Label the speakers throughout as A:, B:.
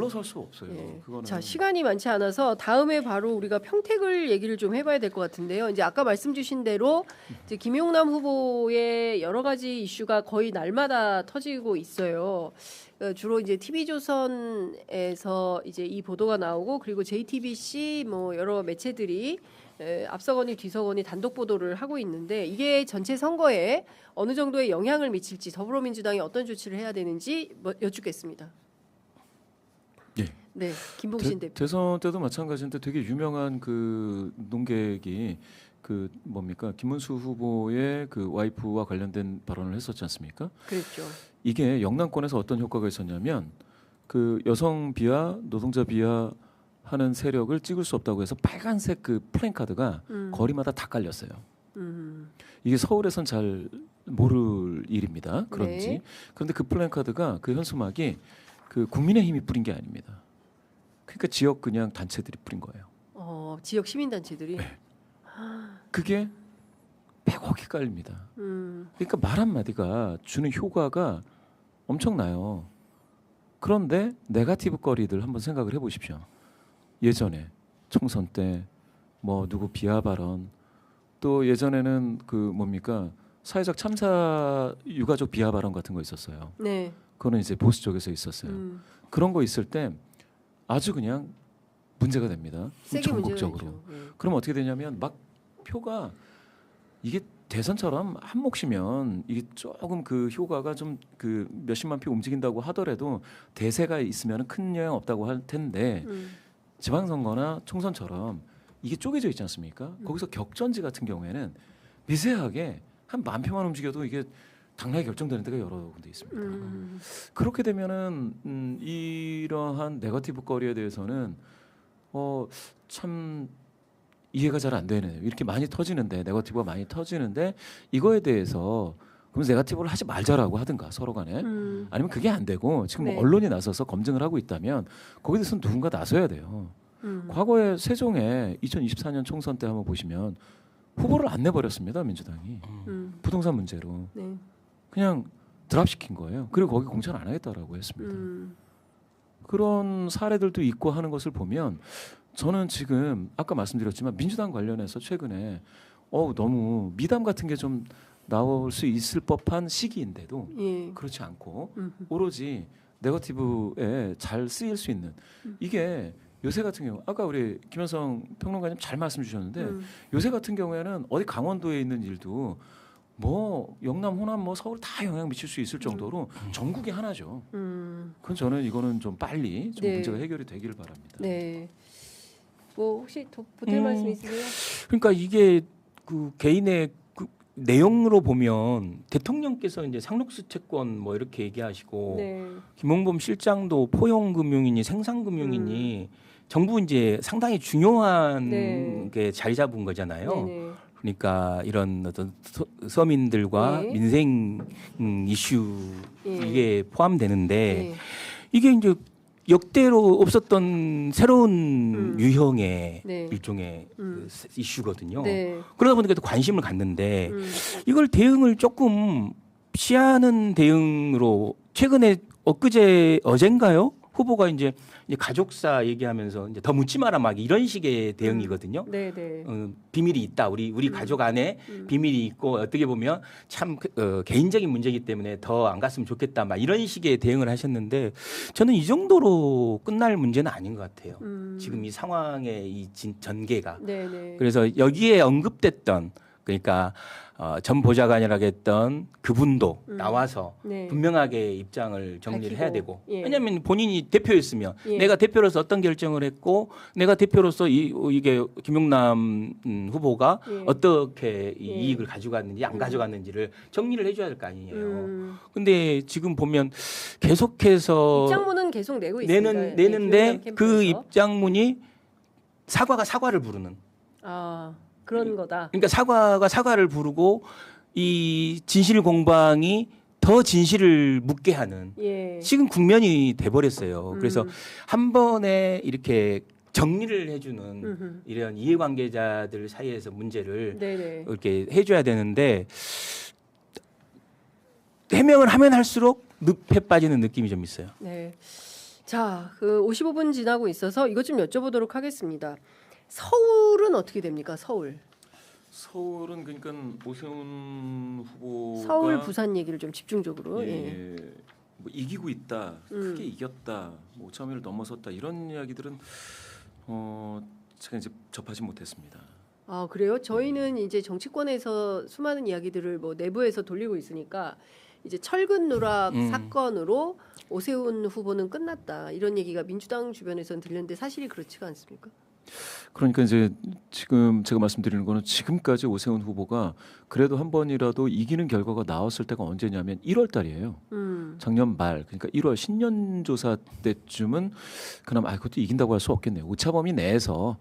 A: 물러설 수 없어요.
B: 예.
A: 그거는.
B: 자, 시간이 많지 않아서 다음에 바로 우리가 평택을 얘기를 좀 해봐야 될 것 같은데요. 이제 아까 말씀 주신 대로 이제 김용남 후보의 여러 가지 이슈가 거의 날마다 터지고 있어요. 주로 이제 TV조선에서 이제 이 보도가 나오고 그리고 JTBC 뭐 여러 매체들이 앞서거니 뒤서거니 단독 보도를 하고 있는데 이게 전체 선거에 어느 정도의 영향을 미칠지 더불어민주당이 어떤 조치를 해야 되는지 여쭙겠습니다.
A: 예.
B: 네, 김봉신 대표.
A: 대선 때도 마찬가지인데 되게 유명한 그 논객이 그 뭡니까 김문수 후보의 그 와이프와 관련된 발언을 했었지 않습니까?
B: 그렇죠.
A: 이게 영남권에서 어떤 효과가 있었냐면 그 여성 비하, 노동자 비하 하는 세력을 찍을 수 없다고 해서 빨간색 그 플랜카드가 거리마다 다 깔렸어요. 이게 서울에선 잘 모를 일입니다. 그런지.
B: 네.
A: 그런데 그 플랜카드가 그 현수막이 그 국민의힘이 뿌린 게 아닙니다. 그러니까 지역 그냥 단체들이 뿌린 거예요.
B: 지역 시민단체들이.
A: 네. 그게 100억이 깔립니다. 그러니까 말 한마디가 주는 효과가 엄청나요. 그런데 네거티브 거리들 한번 생각을 해보십시오. 예전에 총선 때 뭐 누구 비하 발언 또 예전에는 그 뭡니까 사회적 참사 유가족 비하 발언 같은 거 있었어요.
B: 네.
A: 그거는 이제 보수 쪽에서 있었어요. 그런 거 있을 때 아주 그냥 문제가 됩니다.
B: 세게 문제가
A: 전국적으로.
B: 되죠. 네.
A: 그럼 어떻게 되냐면 막 표가 이게 대선처럼 한 몫이면 이게 조금 그 효과가 좀 그 몇십만 표 움직인다고 하더라도 대세가 있으면 큰 영향 없다고 할 텐데 지방선거나 총선처럼 이게 쪼개져 있지 않습니까? 거기서 격전지 같은 경우에는 미세하게 한 10,000표만 움직여도 이게 당락이 결정되는 데가 여러 군데 있습니다. 그렇게 되면은 이러한 네거티브 거리에 대해서는 참 이해가 잘 안 되는 이렇게 많이 터지는데 네거티브가 많이 터지는데 이거에 대해서 그럼 네거티브를 하지 말자라고 하든가 서로 간에 아니면 그게 안 되고 지금
B: 네.
A: 언론이 나서서 검증을 하고 있다면 거기에 대해서는 누군가 나서야 돼요. 과거에 세종에 2024년 총선 때 한번 보시면 후보를 안 내버렸습니다. 민주당이. 부동산 문제로.
B: 네.
A: 그냥 드랍시킨 거예요. 그리고 거기 공천 안 하겠다라고 했습니다. 그런 사례들도 있고 하는 것을 보면 저는 지금 아까 말씀드렸지만 민주당 관련해서 최근에 너무 미담 같은 게 좀 나올 수 있을 법한 시기인데도
B: 예.
A: 그렇지 않고 오로지 네거티브에 잘 쓰일 수 있는 이게 요새 같은 경우 아까 우리 김현성 평론가님 잘 말씀 주셨는데 요새 같은 경우에는 어디 강원도에 있는 일도 뭐 영남, 호남, 뭐 서울 다 영향 미칠 수 있을 정도로 전국이 하나죠. 그건 저는 이거는 좀 빨리 좀
B: 네.
A: 문제가 해결이 되기를 바랍니다.
B: 네. 뭐 혹시 더 보탤 말씀 있으세요?
C: 그러니까 이게 그 개인의 그 내용으로 보면 대통령께서 이제 상록수 채권 뭐 이렇게 얘기하시고
B: 네.
C: 김홍범 실장도 포용금융이니 생산금융이니 정부 이제 상당히 중요한
B: 네.
C: 게 자리 잡은 거잖아요.
B: 네네.
C: 그러니까 이런 어떤 서민들과
B: 네.
C: 민생 이슈
B: 예.
C: 이게 포함되는데
B: 네.
C: 이게 이제 역대로 없었던 새로운 유형의
B: 네.
C: 일종의 그 이슈거든요.
B: 네.
C: 그러다 보니까 또 관심을 갖는데 이걸 대응을 조금 피하는 대응으로 최근에 어젠가요? 후보가 이제 가족사 얘기하면서 이제 더 묻지 마라 막 이런 식의 대응이거든요.
B: 네네.
C: 비밀이 있다. 우리 가족 안에 비밀이 있고 어떻게 보면 참 개인적인 문제이기 때문에 더 안 갔으면 좋겠다. 막 이런 식의 대응을 하셨는데 저는 이 정도로 끝날 문제는 아닌 것 같아요. 지금 이 상황의 이 전개가.
B: 네네.
C: 그래서 여기에 언급됐던 그러니까 전 보좌관이라고 했던 그분도 나와서
B: 네.
C: 분명하게 입장을 정리를
B: 밝히고.
C: 해야 되고
B: 예.
C: 왜냐하면 본인이 대표였으면
B: 예.
C: 내가 대표로서 어떤 결정을 했고 내가 대표로서 이게 김용남 후보가
B: 예.
C: 어떻게 이
B: 예.
C: 이익을 가져갔는지 안 가져갔는지를 정리를 해줘야 될 거 아니에요.
B: 음.
C: 근데 지금 보면 계속해서
B: 입장문은 계속 내고 있습니다.
C: 내는데
B: 김용남
C: 그
B: 캠프에서.
C: 입장문이 사과를 부르는.
B: 그런 거다.
C: 그러니까 사과를 부르고 이 진실 공방이 더 진실을 묻게 하는
B: 예.
C: 지금 국면이 돼버렸어요. 그래서 한 번에 이렇게 정리를 해주는 이런 이해관계자들 사이에서 문제를
B: 네네.
C: 이렇게 해줘야 되는데 해명을 하면 할수록 늪에 빠지는 느낌이 좀 있어요.
B: 네. 자, 그 55분 지나고 있어서 이것 좀 여쭤보도록 하겠습니다. 서울은 어떻게 됩니까?
A: 서울은 그러니까 오세훈 후보가
B: 서울 부산 얘기를 좀 집중적으로.
A: 예, 뭐 이기고 있다, 크게 이겼다, 뭐 5,000위를 넘어섰다 이런 이야기들은 제가 이제 접하지 못했습니다.
B: 아, 그래요? 저희는 이제 정치권에서 수많은 이야기들을 뭐 내부에서 돌리고 있으니까 이제 철근 누락 사건으로 오세훈 후보는 끝났다 이런 얘기가 민주당 주변에서는 들렸는데 사실이 그렇지가 않습니까?
A: 그러니까 이제 지금 제가 말씀드리는 거는 지금까지 오세훈 후보가 그래도 한 번이라도 이기는 결과가 나왔을 때가 언제냐면 1월 달이에요. 작년 말 그러니까 1월 신년조사 때쯤은 그나마 그것도 이긴다고 할 수 없겠네요. 오차범위 내에서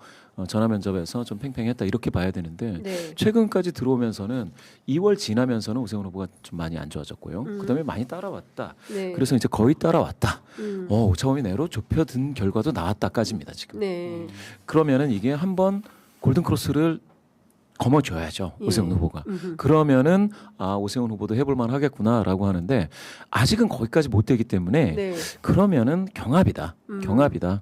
A: 전화 면접에서 좀 팽팽했다 이렇게 봐야 되는데
B: 네.
A: 최근까지 들어오면서는 2월 지나면서는 오세훈 후보가 좀 많이 안 좋아졌고요. 그다음에 많이 따라왔다.
B: 네.
A: 그래서 이제 거의 따라왔다. 오차범위 내로 좁혀든 결과도 나왔다까지입니다. 지금.
B: 네.
A: 그러면은 이게 한번 골든 크로스를 거머쥐어야죠.
B: 예.
A: 오세훈 후보가. 그러면은 오세훈 후보도 해볼만 하겠구나라고 하는데 아직은 거기까지 못 되기 때문에
B: 네.
A: 그러면은 경합이다. 경합이다.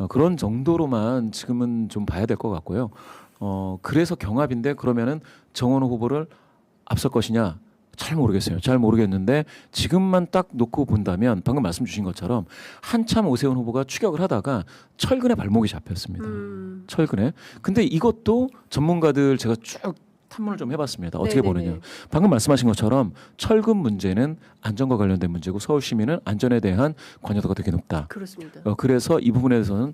A: 그런 정도로만 지금은 좀 봐야 될 것 같고요. 그래서 경합인데 그러면은 정원호 후보를 앞설 것이냐? 잘 모르겠어요. 잘 모르겠는데 지금만 딱 놓고 본다면 방금 말씀 주신 것처럼 한참 오세훈 후보가 추격을 하다가 철근에 발목이 잡혔습니다. 철근에. 근데 이것도 전문가들 제가 쭉 탐문을 좀 해봤습니다. 어떻게
B: 네네네.
A: 보느냐. 방금 말씀하신 것처럼 철근 문제는 안전과 관련된 문제고 서울 시민은 안전에 대한 관여도가 되게 높다.
B: 그렇습니다.
A: 그래서 이 부분에서는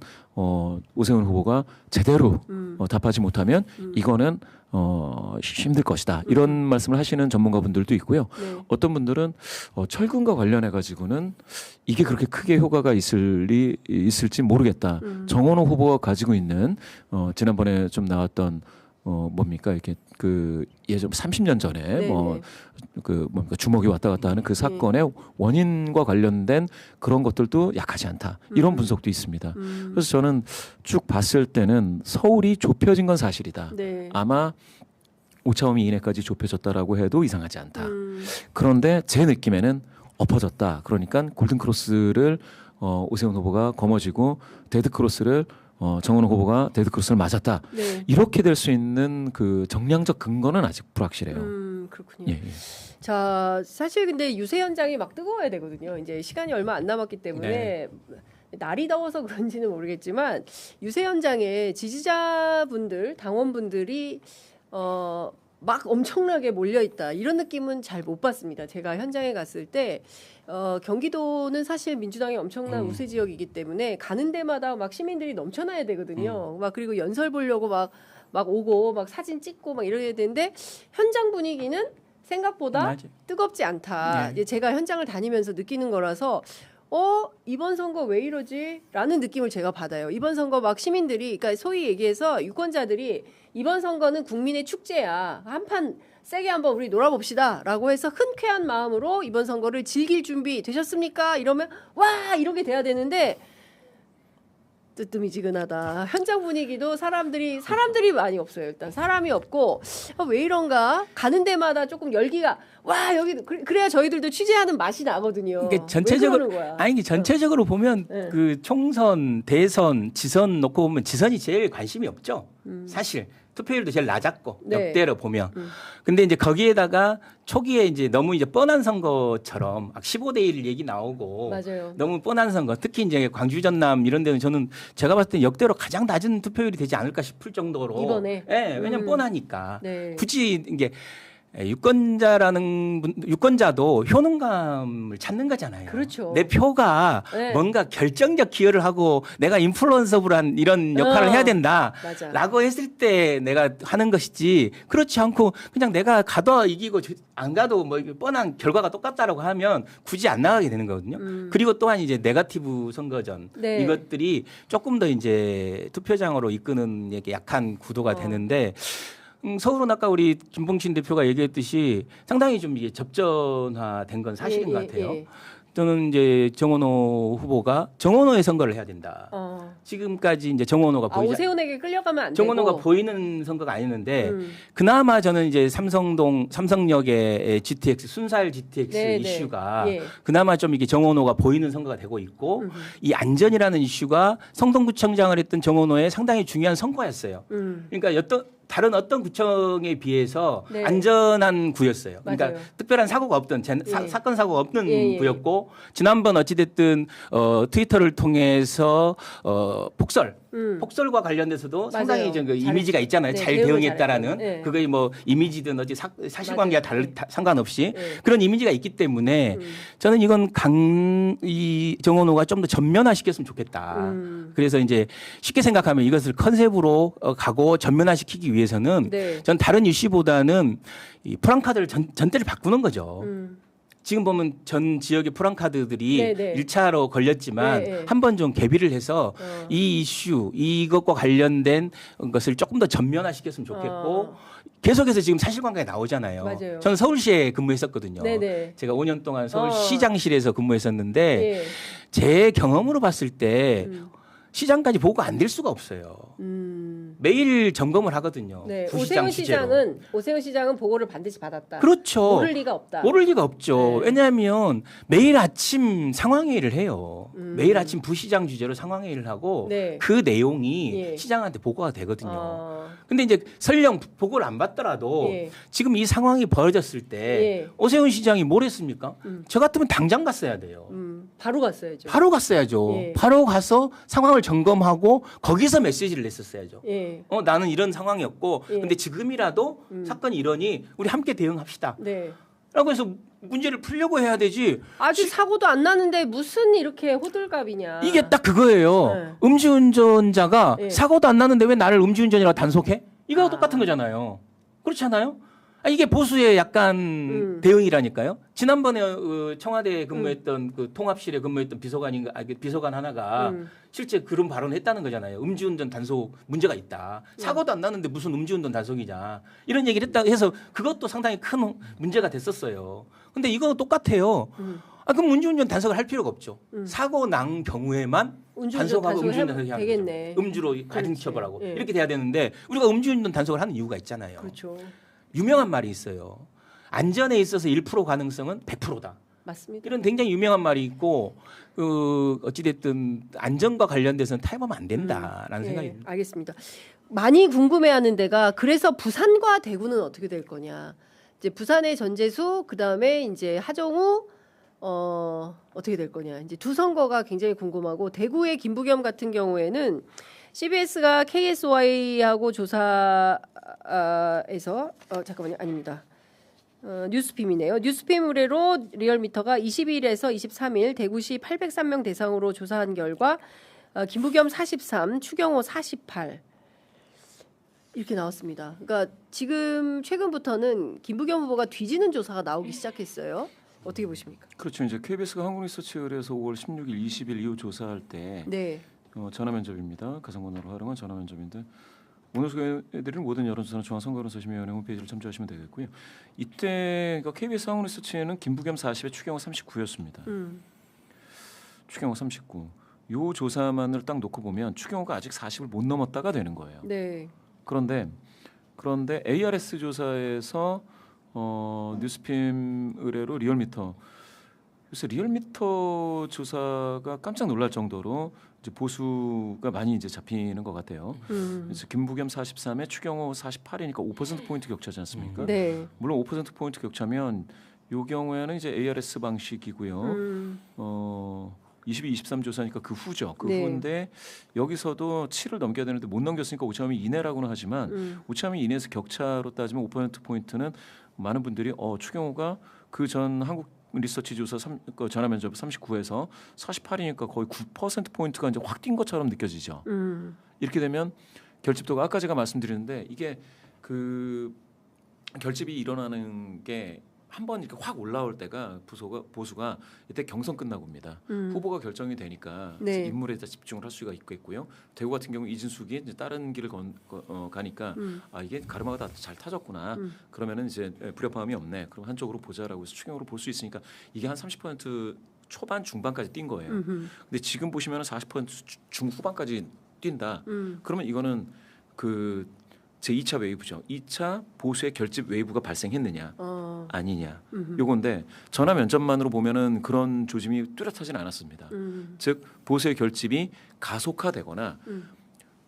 A: 오세훈 후보가 제대로 답하지 못하면 이거는 힘들 것이다. 이런 말씀을 하시는 전문가분들도 있고요.
B: 네.
A: 어떤 분들은 철근과 관련해 가지고는 이게 그렇게 크게 효과가 있을지 모르겠다. 정원호 후보가 가지고 있는 지난번에 좀 나왔던 뭡니까 이렇게 그 예전 30년 전에
B: 네네.
A: 뭡니까 주먹이 왔다 갔다 하는 그 사건의 원인과 관련된 그런 것들도 약하지 않다. 이런 분석도 있습니다. 그래서 저는 쭉 봤을 때는 서울이 좁혀진 건 사실이다.
B: 네.
A: 아마 오차범위 이내까지 좁혀졌다라고 해도 이상하지 않다. 그런데 제 느낌에는 엎어졌다. 그러니까 골든 크로스를 오세훈 후보가 거머쥐고 데드 크로스를 정원호 후보가 데드 크로스를 맞았다.
B: 네.
A: 이렇게 될 수 있는 그 정량적 근거는 아직 불확실해요.
B: 그렇군요.
A: 예, 예.
B: 자, 사실 근데 유세 현장이 막 뜨거워야 되거든요. 이제 시간이 얼마 안 남았기 때문에 날이 더워서 그런지는 모르겠지만 유세 현장에 지지자분들, 당원분들이 막 엄청나게 몰려 있다. 이런 느낌은 잘 못 봤습니다. 제가 현장에 갔을 때 경기도는 사실 민주당의 엄청난 우세 지역이기 때문에 가는 데마다 막 시민들이 넘쳐나야 되거든요. 막 그리고 연설 보려고 막 오고 막 사진 찍고 막 이래야 되는데 현장 분위기는 생각보다
C: 맞아요.
B: 뜨겁지 않다.
C: 네.
B: 이제 제가 현장을 다니면서 느끼는 거라서 이번 선거 왜 이러지? 라는 느낌을 제가 받아요. 이번 선거 막 시민들이, 그러니까 소위 얘기해서 유권자들이 이번 선거는 국민의 축제야. 한판 세게 한번 우리 놀아봅시다. 라고 해서 흔쾌한 마음으로 이번 선거를 즐길 준비 되셨습니까? 이러면 와! 이렇게 돼야 되는데 뜨뜨미지근하다. 현장 분위기도 사람들이 많이 없어요. 일단 사람이 없고 왜 이런가? 가는 데마다 조금 열기가 와 여기 그래야 저희들도 취재하는 맛이 나거든요.
C: 이게 전체적으로
B: 왜 그러는 거야?
C: 아니 이게 전체적으로 보면
B: 네.
C: 그 총선, 대선, 지선 놓고 보면 지선이 제일 관심이 없죠. 사실 투표율도 제일 낮았고
B: 네.
C: 역대로 보면. 근데 이제 거기에다가 초기에 이제 너무 이제 뻔한 선거처럼 막 15대 1 얘기 나오고
B: 맞아요.
C: 너무 뻔한 선거. 특히 이제 광주 전남 이런 데는 저는 제가 봤을 때 역대로 가장 낮은 투표율이 되지 않을까 싶을 정도로.
B: 이번에?
C: 예, 왜냐면 뻔하니까.
B: 네.
C: 굳이 이게 유권자도 효능감을 찾는 거잖아요.
B: 그렇죠.
C: 내 표가
B: 네.
C: 뭔가 결정적 기여를 하고 내가 인플루언서블한 이런 역할을 해야
B: 맞아.
C: 된다라고 했을 때 내가 하는 것이지 그렇지 않고 그냥 내가 가도 이기고 안 가도 뭐 뻔한 결과가 똑같다라고 하면 굳이 안 나가게 되는 거거든요. 그리고 또한 이제 네거티브 선거전
B: 네.
C: 이것들이 조금 더 이제 투표장으로 이끄는 이게 약한 구도가 되는데 서울은 아까 우리 김봉신 대표가 얘기했듯이 상당히 좀 이게 접전화된 건 사실인 것 같아요. 저는 이제 정원호 후보가 정원호의 선거를 해야 된다. 지금까지 이제 정원호가 보이지
B: 오세훈에게 끌려가면 안
C: 정원호가
B: 되고.
C: 보이는 선거가 아니었는데 그나마 저는 이제 삼성역의 GTX 순살 GTX
B: 네, 네.
C: 이슈가
B: 예.
C: 그나마 좀 이게 정원호가 보이는 선거가 되고 있고 이 안전이라는 이슈가 성동구청장을 했던 정원호의 상당히 중요한 선거였어요. 그러니까 다른 어떤 구청에 비해서
B: 네.
C: 안전한 구였어요. 그러니까
B: 맞아요.
C: 특별한 사고가 없던
B: 예.
C: 사건 사고가 없는
B: 예.
C: 구였고 지난번 어찌됐든 트위터를 통해서 폭설과 관련돼서도 상당히
B: 맞아요.
C: 그 이미지가 있잖아요.
B: 네,
C: 잘
B: 대응을
C: 대응했다라는
B: 잘했고. 네.
C: 그게 뭐 이미지든 어찌 사실관계와
B: 맞아요.
C: 상관없이
B: 네.
C: 그런 이미지가 있기 때문에 저는 이건 이 정원호가 좀 더 전면화시켰으면 좋겠다. 그래서 이제 쉽게 생각하면 이것을 컨셉으로 가고 전면화시키기 위해서는
B: 네.
C: 전 다른 이슈보다는 이 프랑카드를 전대를 바꾸는 거죠. 지금 보면 전 지역의 프랑카드들이
B: 네, 네.
C: 1차로 걸렸지만
B: 네, 네.
C: 한 번 좀 개비를 해서 이 이슈 이것과 관련된 것을 조금 더 전면화시켰으면 좋겠고 계속해서 지금 사실관계가 나오잖아요.
B: 맞아요.
C: 저는 서울시에 근무했었거든요.
B: 네, 네.
C: 제가 5년 동안 서울시장실에서 근무했었는데
B: 예.
C: 제 경험으로 봤을 때 시장까지 보고가 안 될 수가 없어요. 매일 점검을 하거든요.
B: 네.
C: 부시장
B: 오세훈 시장은 보고를 반드시 받았다.
C: 그렇죠.
B: 모를 리가 없다.
C: 모를 리가 없죠.
B: 네.
C: 왜냐하면 매일 아침 상황회의를 해요. 매일 아침 부시장 주제로 상황회의를 하고
B: 네.
C: 그 내용이
B: 예.
C: 시장한테 보고가 되거든요. 근데 이제 설령 보고를 안 받더라도
B: 예.
C: 지금 이 상황이 벌어졌을 때
B: 예.
C: 오세훈 시장이 뭘 했습니까? 저 같으면 당장 갔어야 돼요.
B: 바로 갔어야죠.
C: 바로 갔어야죠.
B: 예.
C: 바로 가서 상황을 점검하고 거기서 메시지를 냈었어야죠.
B: 예.
C: 나는 이런 상황이었고
B: 예.
C: 근데 지금이라도 사건이 이러니 우리 함께 대응합시다.
B: 네.
C: 라고 해서 문제를 풀려고 해야 되지.
B: 아직 사고도 안 나는데 무슨 이렇게 호들갑이냐.
C: 이게 딱 그거예요.
B: 네.
C: 음주운전자가
B: 예.
C: 사고도 안 났는데 왜 나를 음주운전이라고 단속해? 이거하고 똑같은 거잖아요. 그렇지 않아요? 이게 보수의 약간 대응이라니까요. 지난번에 청와대에 근무했던 그 통합실에 근무했던 비서관 하나가 실제 그런 발언을 했다는 거잖아요. 음주운전 단속 문제가 있다. 사고도 안 났는데 무슨 음주운전 단속이냐. 이런 얘기를 했다 해서 그것도 상당히 큰 문제가 됐었어요. 근데 이거 똑같아요. 그럼 음주운전 단속을 할 필요가 없죠. 사고 난 경우에만 단속하고 음주운전 단속을 해야
B: 되겠네.
C: 되죠. 음주로 가중처벌하고
B: 예.
C: 이렇게 돼야 되는데 우리가 음주운전 단속을 하는 이유가 있잖아요.
B: 그렇죠.
C: 유명한 말이 있어요. 안전에 있어서 1% 가능성은 100%다.
B: 맞습니다.
C: 이런 굉장히 유명한 말이 있고 어찌됐든 안전과 관련돼서는 타협하면 안 된다라는 생각이 듭니다.
B: 알겠습니다. 많이 궁금해하는 데가 그래서 부산과 대구는 어떻게 될 거냐. 이제 부산의 전재수 그다음에 이제 하정우 어떻게 될 거냐. 이제 두 선거가 굉장히 궁금하고 대구의 김부겸 같은 경우에는 CBS가 KSY하고 조사에서 잠깐만요. 아닙니다. 뉴스핌이네요. 뉴스핌 의뢰로 리얼미터가 22일에서 23일 대구시 803명 대상으로 조사한 결과 김부겸 43, 추경호 48 이렇게 나왔습니다. 그러니까 지금 최근부터는 김부겸 후보가 뒤지는 조사가 나오기 시작했어요. 어떻게 보십니까?
A: 그렇죠. 이제 KBS가 한국리서치 의뢰에서 5월 16일, 20일 이후 조사할 때
B: 네.
A: 전화 면접입니다. 가상번호로 활용한 전화 면접인데 오늘 소개해드릴 모든 여론조사는 중앙선거여론조사심의위원회 홈페이지를 참조하시면 되겠고요. 이때 그러니까 KBS 한국리서치에는 김부겸 40에 추경호 39였습니다. 추경호 39. 요 조사만을 딱 놓고 보면 추경호가 아직 40을 못 넘었다가 되는 거예요.
B: 네.
A: 그런데 ARS 조사에서 뉴스핌 의뢰로 리얼미터 그래서 리얼미터 조사가 깜짝 놀랄 정도로 이제 보수가 많이 이제 잡히는 것 같아요. 그래서 김부겸 43에 추경호 48이니까 5% 포인트 격차지 않습니까?
B: 네.
A: 물론 5% 포인트 격차면 요 경우에는 이제 ARS 방식이고요. 22, 23 조사니까 그 후죠. 그
B: 네.
A: 후인데 여기서도 7을 넘겨야 되는데 못 넘겼으니까 오차범위 이내라고는 하지만 오차범위 이내에서 격차로 따지면 5% 포인트는 많은 분들이 추경호가 그 전 한국 리서치 조사 전화 면접 39에서 48이니까 거의 9% 포인트가 이제 확 뛴 것처럼 느껴지죠. 이렇게 되면 결집도가 아까 제가 말씀드렸는데 이게 그 결집이 일어나는 게 한 번 이렇게 확 올라올 때가 보수가 이때 경선 끝나고입니다. 후보가 결정이 되니까
B: 네.
A: 인물에 집중을 할 수가 있겠고요. 대구 같은 경우 이진숙이 이제 다른 길을 가니까 이게 가르마가 다 잘 타졌구나. 그러면은 이제 불협화음이 없네. 그럼 한쪽으로 보자라고 해서 추경으로 볼 수 있으니까 이게 한 30% 초반 중반까지 뛴 거예요. 근데 지금 보시면 40% 중후반까지 뛴다. 그러면 이거는 그 제 2차 웨이브죠. 2차 보수의 결집 웨이브가 발생했느냐 아니냐. 요건데 전화 면접만으로 보면은 그런 조짐이 뚜렷하지는 않았습니다. 즉 보수의 결집이 가속화되거나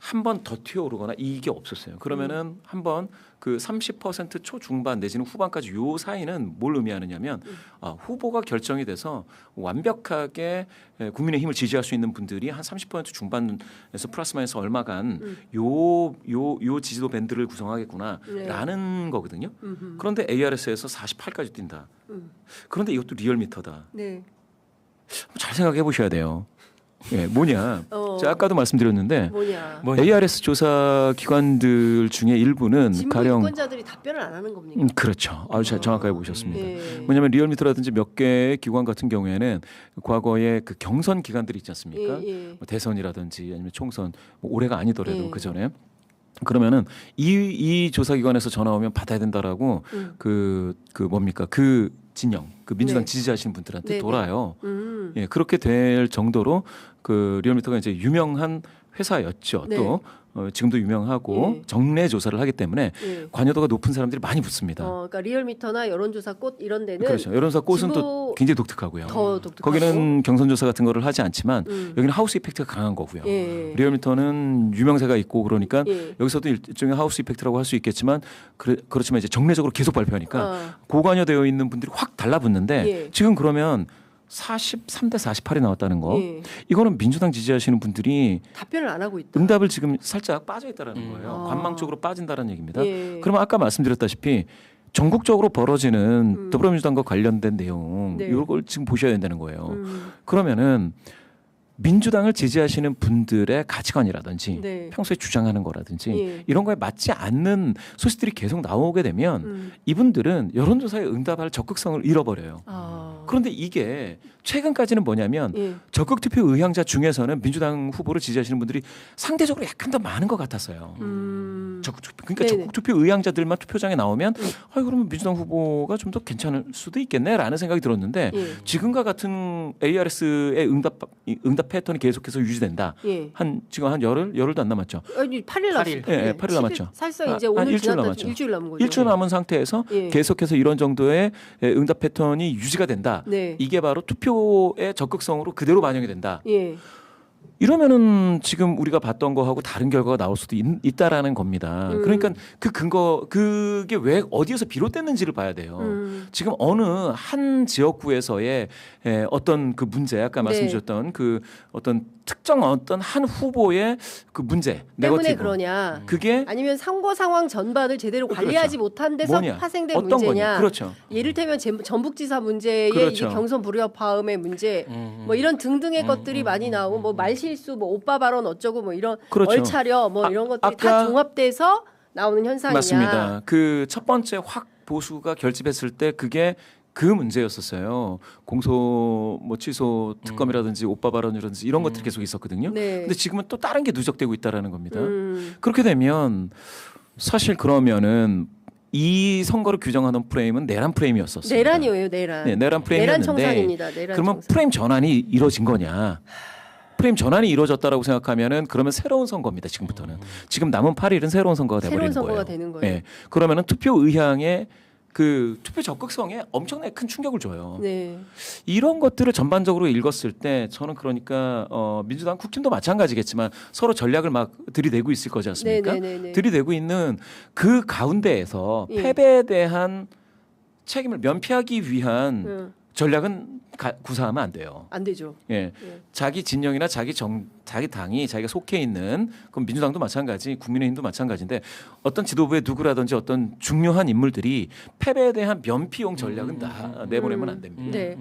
A: 한 번 더 튀어오르거나 이게 없었어요. 그러면은 한번 그 30% 초중반 내지는 후반까지 요 사이는 뭘 의미하느냐면 후보가 결정이 돼서 완벽하게 국민의힘을 지지할 수 있는 분들이 한 30% 중반에서 플러스 마이너스 얼마간 요 지지도 밴드를 구성하겠구나라는 거거든요. 그런데 ARS에서 48까지 뛴다. 그런데 이것도 리얼미터다.
B: 네.
A: 잘 생각해 보셔야 돼요. 예, 뭐냐? 제가 아까도
B: 네.
A: 말씀드렸는데
B: 뭐냐?
A: ARS 조사 기관들 중에 일부는
B: 진보
A: 가령
B: 유권자들이 답변을 안 하는 겁니까?
A: 그렇죠. 아주 잘 정확하게 보셨습니다.
B: 네.
A: 뭐냐면 리얼미터라든지 몇 개의 기관 같은 경우에는 과거에 그 경선 기관들이 있지 않습니까? 뭐 대선이라든지 아니면 총선 뭐 올해가 아니더라도 그 전에 그러면은 이 조사 기관에서 전화 오면 받아야 된다라고 그 뭡니까 그 진영 그 민주당
B: 네.
A: 지지하시는 분들한테
B: 네,
A: 돌아요. 예, 그렇게 될 정도로 그 리얼미터가 이제 유명한 회사였죠.
B: 네.
A: 또 지금도 유명하고
B: 예.
A: 정례 조사를 하기 때문에
B: 예.
A: 관여도가 높은 사람들이 많이 붙습니다.
B: 그러니까 리얼미터나 여론조사 꽃 이런 데는
A: 그렇죠. 여론조사 꽃은 또
B: 진보
A: 굉장히 독특하고요.
B: 더 독특하고
A: 거기는 경선조사 같은 거를 하지 않지만 여기는 하우스 이펙트가 강한 거고요.
B: 예.
A: 리얼미터는 유명세가 있고 그러니까
B: 예.
A: 여기서도 일종의 하우스 이펙트라고 할 수 있겠지만 그렇지만 이제 정례적으로 계속 발표하니까 고관여되어 있는 분들이 확 달라붙는데
B: 예.
A: 지금 그러면 43대 48이 나왔다는 거.
B: 예.
A: 이거는 민주당 지지하시는 분들이
B: 답변을 안 하고 있다.
A: 응답을 지금 살짝 빠져 있다라는 거예요.
B: 아.
A: 관망 쪽으로 빠진다는 얘기입니다.
B: 예.
A: 그러면 아까 말씀드렸다시피 전국적으로 벌어지는 더불어민주당과 관련된 내용
B: 네.
A: 이런 걸 지금 보셔야 된다는 거예요. 그러면은 민주당을 지지하시는 분들의 가치관이라든지
B: 네.
A: 평소에 주장하는 거라든지
B: 예.
A: 이런 거에 맞지 않는 소식들이 계속 나오게 되면 이분들은 여론조사에 응답할 적극성을 잃어버려요. 그런데 이게 최근까지는 뭐냐면
B: 예.
A: 적극 투표 의향자 중에서는 민주당 후보를 지지하시는 분들이 상대적으로 약간 더 많은 것 같았어요. 적극 투표, 그러니까
B: 네네.
A: 적극 투표 의향자들만 투표장에 나오면 그러면 민주당 후보가 좀 더 괜찮을 수도 있겠네라는 생각이 들었는데
B: 예.
A: 지금과 같은 ARS의 응답 패턴이 계속해서 유지된다.
B: 예.
A: 지금 한 열흘도 안 남았죠.
B: 아니 8일 남았죠.
A: 예, 8일 남았죠.
B: 사실상 이제
A: 한
B: 오늘
A: 일주일
B: 지났다
A: 남았죠.
B: 일주일 남은 거죠.
A: 일주일 남은 상태에서
B: 예.
A: 계속해서 이런 정도의 응답 패턴이 유지가 된다.
B: 네.
A: 이게 바로 투표의 적극성으로 그대로 반영이 된다.
B: 예.
A: 이러면은 지금 우리가 봤던 거하고 다른 결과가 나올 수도 있다라는 겁니다. 그러니까 그 근거 그게 왜 어디에서 비롯됐는지를 봐야 돼요. 지금 어느 한 지역구에서의 어떤 그 문제 아까
B: 네.
A: 말씀 주셨던 그 어떤 특정 어떤 한 후보의 그 문제
B: 때문에
A: 네거티브.
B: 그러냐?
A: 그게
B: 아니면 선거 상황 전반을 제대로 관리하지
A: 그렇죠.
B: 못한 데서
A: 뭐냐?
B: 파생된
A: 어떤
B: 문제냐?
A: 거냐? 그렇죠.
B: 예를테면 전북지사 문제의
A: 그렇죠.
B: 이게 경선 불협화음의 문제, 뭐 이런 등등의 것들이 많이 나오고 뭐 말실수, 뭐 오빠 발언 어쩌고 뭐 이런
A: 그렇죠.
B: 얼차려 뭐 이런 것들이 다
A: 아까
B: 종합돼서 나오는 현상이냐?
A: 맞습니다. 그 첫 번째 확 보수가 결집했을 때 그게 그 문제였었어요. 공소 뭐 취소 특검이라든지 오빠 발언이라든지 이런 것들이 계속 있었거든요.
B: 네.
A: 근데 지금은 또 다른 게 누적되고 있다라는 겁니다. 그렇게 되면 사실 그러면은 이 선거를 규정하는 프레임은 내란 프레임이었었어요.
B: 내란이에요, 내란.
A: 네, 내란 프레임이었는데
B: 청산입니다. 내란
A: 그러면
B: 청산.
A: 프레임 전환이 이루어진 거냐? 프레임 전환이 이루어졌다라고 생각하면은 그러면 새로운 선거입니다. 지금부터는. 지금 남은 8일은 새로운 선거가
B: 새로운
A: 돼버리는
B: 선거가
A: 거예요.
B: 되는 거예요.
A: 네. 그러면은 투표 의향에 그 투표 적극성에 엄청나게 큰 충격을 줘요.
B: 네.
A: 이런 것들을 전반적으로 읽었을 때 저는 그러니까 민주당 국힘도 마찬가지겠지만 서로 전략을 막 들이대고 있을 거지 않습니까?
B: 네네네네.
A: 들이대고 있는 그 가운데에서
B: 예.
A: 패배에 대한 책임을 면피하기 위한 전략은 구사하면 안 돼요.
B: 안 되죠.
A: 예.
B: 예.
A: 자기 진영이나 자기 당이 자기가 속해 있는 그럼 민주당도 마찬가지, 국민의힘도 마찬가지인데 어떤 지도부의 누구라든지 어떤 중요한 인물들이 패배에 대한 면피용 전략은 다 내보내면 안 됩니다.
B: 네.